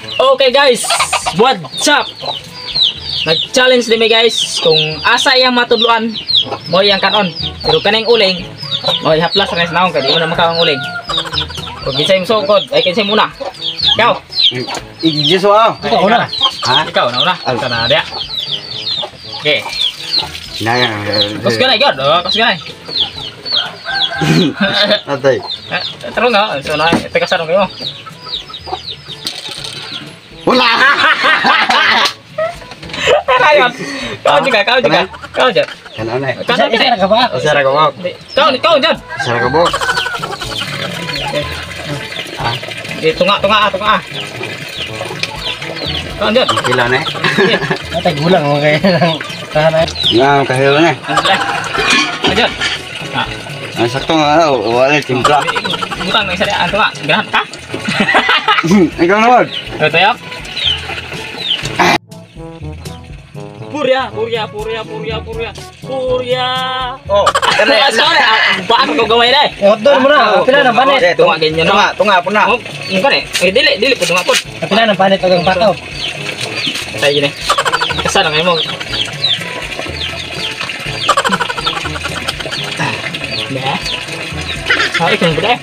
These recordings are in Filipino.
Okay guys, what's up? Nag-challenge din guys kung asa yang matudluan mo yang kanon. Pero kaning uling, mo ihaplas na sa naong kay di mo na makawang uling. Kung ginsay mo sugod, ay kinsay muna. Ikaw. Ijis wa. Ikaw una. Ha? Ikaw na una. Asa na dia. Okay. Nah, Kus ganay god. Kus ganay. Atay. Terus na, so na tekasan kayo. Wala. Ayun. Kau juga. Kau juga. Kan aneh. Kan Isa ka ba? Isara ka mo. Kau John. Isara ka mo. Di tunga. Kau John. Kila na. Atay gulang mo kay nang tahanay. Nga kahilo na. John. Ang sakto nga wala timpla. Bukan may sarian tunga. Ganahan ka? Ikaw naman. Ito yap. Purya. Oh, Sorry, paano ko gawin dai? Hotdog mo na. Pila nang panit. Tunga ganyan no. Tunga puna. Oh, ngko ni. Dili po tunga po. Pila nang panit og pataw. Tayo gini. Kasana ngayon mo. Nah. Sorry kung bude.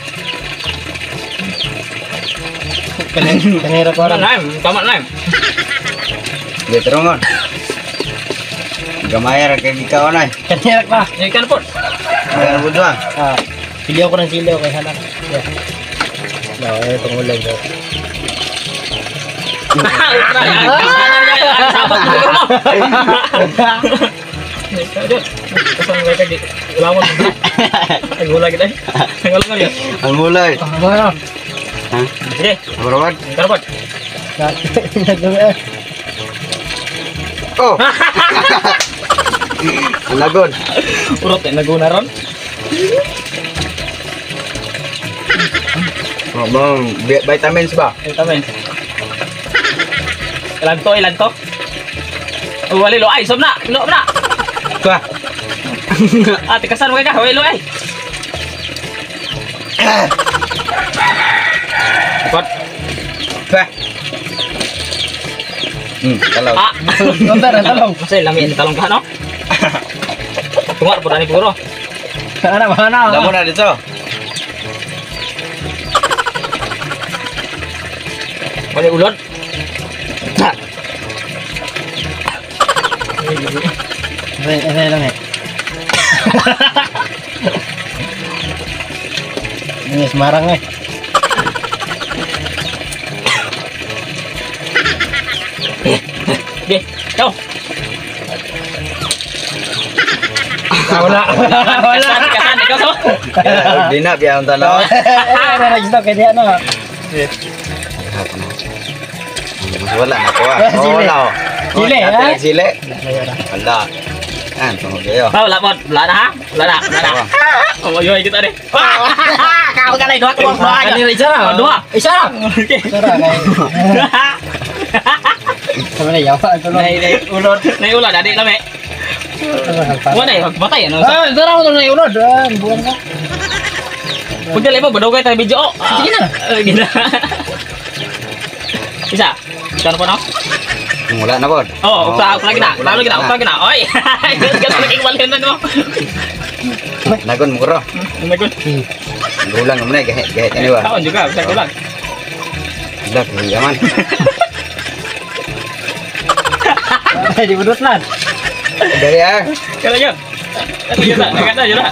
Kanira ko ron. Tamat na. Di terungon. Gamayar kay ikaw na. Kanira pa. Ikan po. Mayar budwa. Ah. Pilyo ko ng silyo kay hanak. No, itong ulang ko. Sahabat mo mo. Kasama kayo kay lawan. Gula kita. Ngolong kali. Ang mulay. Ano? Ha? Sige, Abrawad. karapot. Oh. Ang lagod. Urot na naguna ron. Oh, bang vitamins ba? Ito men. Ilan to? Wali lo ay, sob na. No na. Ba. Ate kasar mo ka, wali lo ay. Kot. Ba. Kalau. Kontar ang talong. Kasi lami ni talong ka no. Tunga po dani puro. Ana mana? Damo na dito. Wali ulod. Ay lang eh. Ini Semarang eh. Oke, go. Wala. Kasan, ikaw so. Di na biya ang tanaw. Ano na gusto kay dia no. Wala na ko ah. Sile. Wala. Sile, ha? Sile. Wala. An tunggu dia. Wala po, wala na ha? Wala na. Oh, yoy kita deh. Kau kan dua tuang dua. Kanira isa. Dua. Isa. Oke. Sara kay. Sama na yawa ito no. Nay ulod. Nay ulod adik lame. Wala na, magpatay ano. Ah, sara ko na ulod. Buwan ka. Punta lebo bedogay tayo video. Oh, sige na. Gina. Bisa. Kan po no? Wala na pod. Oh, ukra lagi na. Lagi na. Oi. Kita lagi kembali na no. Nagon mo ro. Nagon. Gulang mo na gahet ini ba. Kawan juga bisa gulang. Dak yaman. Di budut lan. Dari ah. Kata aja. Kata aja dah.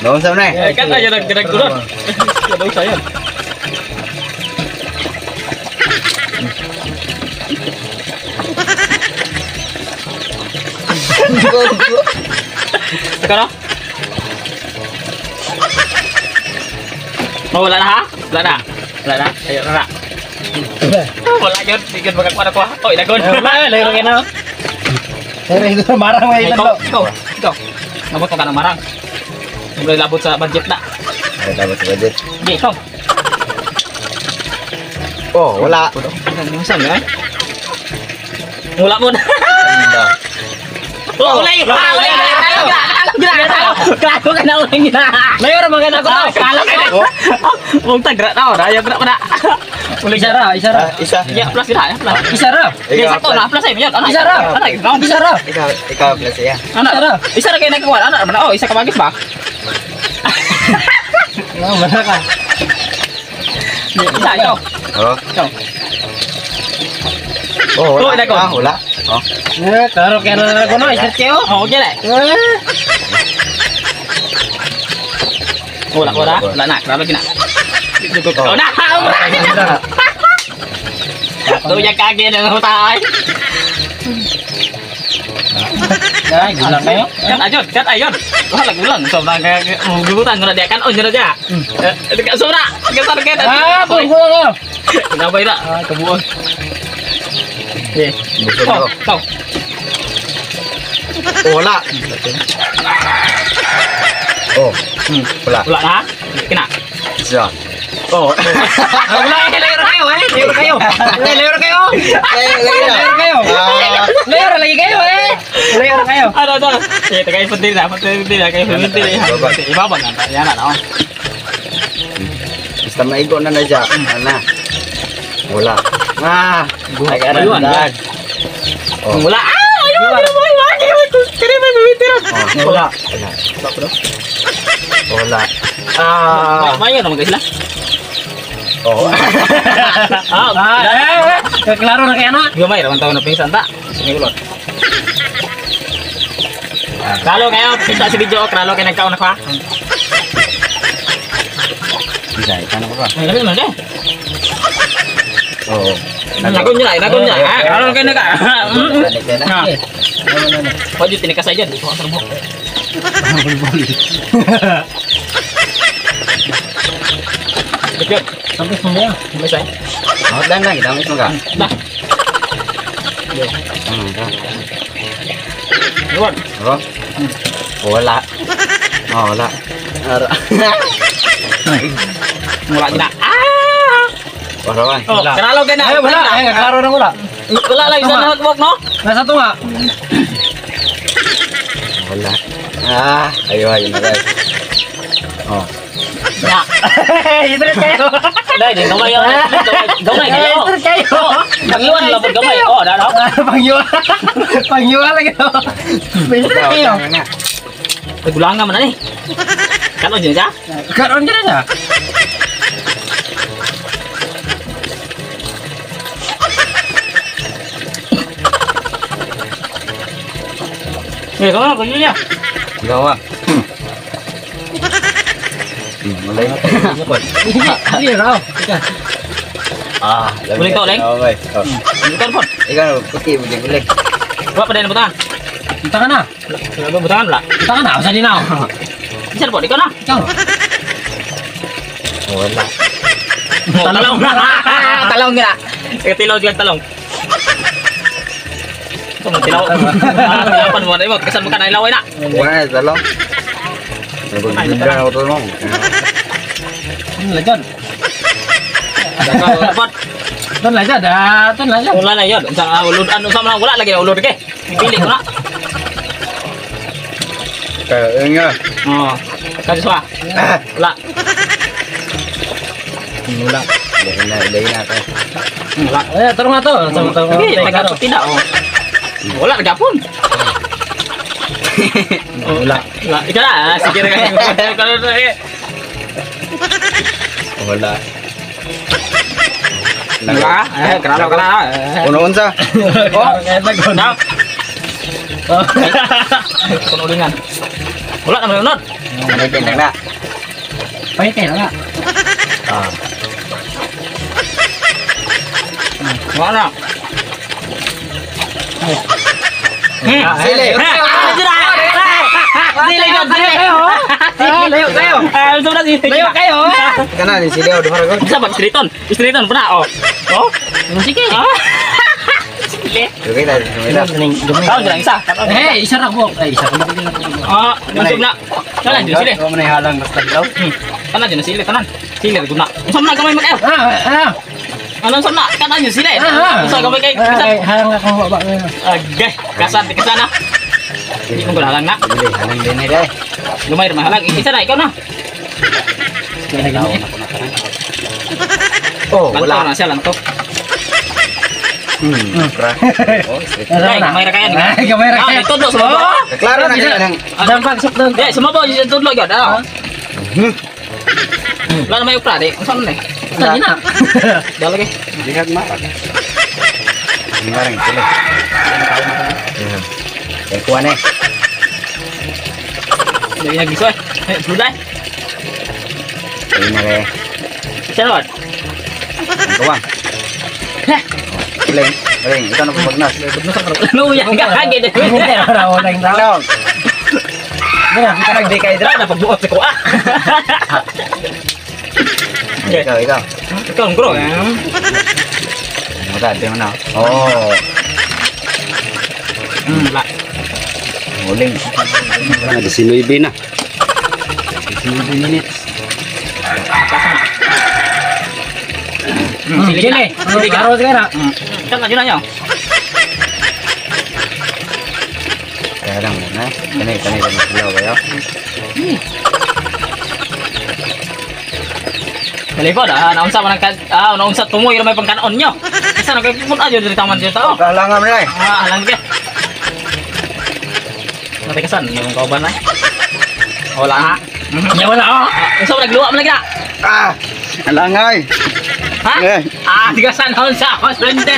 Daun sama nih. Kata aja dah gerak turun. Ada usah ya. Sekarang. Mau wala na ha? Wala na. Ayo na. Wala yun. Bikin bakal pada kuah. Oh, ilagon. Wala, lero kay na. Pero ito marang may ito. Ikaw. Nabot ka ng marang. Mulai labot sa budget na. Ada dapat budget. Hindi, ikaw. Oh, wala. Saan na eh? Wala mo na. Oh, ulay! Klaro ka na ulang gina. Mayor mga na ko. Kala ka na. Mong tagra na, ayaw na. Uling Isa ra, isa ra. Isa. Ya, plus tidak ya, plus. Isa ra. Dia satu lah, plus aja, anak. Isa ra. Anak, kamu Isa ra. Ikaw plus ya. Anak. Isa ra. Isa ra kayo nagkawan, anak mana? Oh, isa ka bagis ba? Oh, benar kan? Isa ikaw. Oh. Ikaw. Oh, Oh, wala. ina ko. Wala. Oh. Karo kaya na ko no, isip kayo. Oh, okay lah. Wala ko dah. Wala nak, lagi nak. Oh, nak. Tuh yang kaget dengan hutai. Ya, gulang kayo. Kat ayun. Wah, lagi ulang. Sobrang kayak gugutan kalau dia kan on aja. Dekat sobra. Kita dekat. Ah, gulang. Kenapa ira? Kebuon. Eh, Busog kau. ako. Oh, wala. Oh. Wala. Wala na? Kena. Isa. Oh. Wala layer kayo eh. Layer kayo. Layer kayo. Layer kayo. Layer lagi kayo eh. Layer kayo. Ada. Eh, tegay penting dah, penting kayak penting. Ibabang kan. Ya nak tahu. Basta maigo na na siya. Ana. Wala. Ah. Ayuan. Oh. Wala. Ayuan. Kini may bibitir. Oh. Wala. Wala. Ah. Mayo naman guys lah. Oh. Klaro na kaya na. Gamay raman taon na pingsan ta. Sige ulot. Kalau kayo kita si video, kalau kayo nagkaon na ka. Bisa, ikan apa? Ay, dali man deh. Oh. Nakon niya, nakon niya. Kalau kayo nagka. Balik ka na. Wajib tinik saja di bawah serbuk. Dikit. Sampai semua. Sampai saya. Mau lang lang, kita mismo ka. Dah. Luar. Oh. Wala. Oh, wala. Ara. Mula kita. Ah. Wala. Oh, kalau kena. Ayo wala, klaro na wala. Wala lagi sa notebook no. Nah, satu nga. Wala. Ah, ayo na guys. Oh. Ya. Itu kayo. Đây để gamay yo. Gamay kayo. Itu kayo. Pangiwan lang pag gamay. Oh, dah dah. Pangyo. Pangyo lagi to. Bisa kayo. Gulangan mana nih? Kan ojek ya? Karon dyan na. Eh, kamu apa ya? Gawa. Mulai. Iya, raw. Ah, Boleh kau, Leng? Okay. Oh. Bukan pun. Ikaw, puti, bulik. Buat pada yang butan. Kita ka na. Butan pula. Kita ka na. Usa din na. Bisa buat ikon na. Ikaw. Wala. Talong. Talong kira. Ketilaw juga talong. Kamu tilaw. Apa mo mo kesan bukan ilaw na. Wala, talong. Nagbibigyan ako tulong. Lanjut. Dapat. Ton lanjut dah. Ton lanjut. Wala na yun. Sa ulod ano sa mga wala lagi na ulod ke. Pili ko na. Kaya, yun nga. Oh. Kasi sa. Wala. Wala. Ilayin natin. Wala. Eh, tarong nga to. Sige, taga tidak oh. Wala gapon. Wala. Wala. Ika na, sige na kayo. Wala. Wala. Kerana. Una-unsa. Oh, now. Kuno ulingan. Wala naman unod. Nagkinag na. Pahit kayo nga. Ah. Wala. Sili. Sili yun, sili. Layo kayo. Sobrang sili. Layo kayo. Kana ni sili do haragon. Bisa bang Striton? Striton pernah oh. Oh, sige. Sige. Okay na, sumila. Tahu jangan isa. Eh, isa ra ko. Eh, isa ko. Oh, masuk nak. Kanan di sini. Wa man halang basta daw. Kanan di sini kanan. Sini guna. Usam na gamay mag-el. Anong sam na? Kanan di sini. Usam gamay kay kasan. Harang ako ba. Agay, kasan di kasana. Hindi mo halang na. Dili, halang din ni dai. Lumay mahalang. Isa na ikaw na. Kaya na. Oh, Lantok wala. na siya, lantok. Pra. Oh, Ay, gamay ra kaya ni. Ay, gamay ra kaya. Tudlo sa baba. klaro na kaya nang Dampak sok doon. Di, sumabaw yung tudlo yun. Ano? Wala na may ukra, di. Ang saan na eh? Tadi na. Dahil lagi. lihat mak. Ngareng sila. Eh kuan eh. Hindi nagiso eh. Bluday. Ini mare. Siya naman. Kuan. Leng, ito na pagnas. Luyan ka, hagid. Hindi ra wala yung tao. Dong. Mira, kita Di kay dra. Dra na pagbuot sa kuha. Ikaw. Ikaw ang guro. Mata, di mana. Oh, Wala. muling. Ada si Nuibe na. 15 minutes. Sili ka. Sili ka. Karo sekarang. Saan na yun na nyo? Kaya lang na. Kanay sila kayo. Telepon, naunsa man ang naunsa tumoy may pangkanon nyo. Isa na kayo pupunta dyan dito taman dyan tao. Kalangan mo na eh. Alang ka. Natay kasan, yung kauban na. Wala ha. Ya wala oh. Isa mo nagluwa mo lagi na. Ah, alangay. Ha? Eh. Tigasan naunsa ako, swente.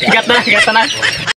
Ikat na.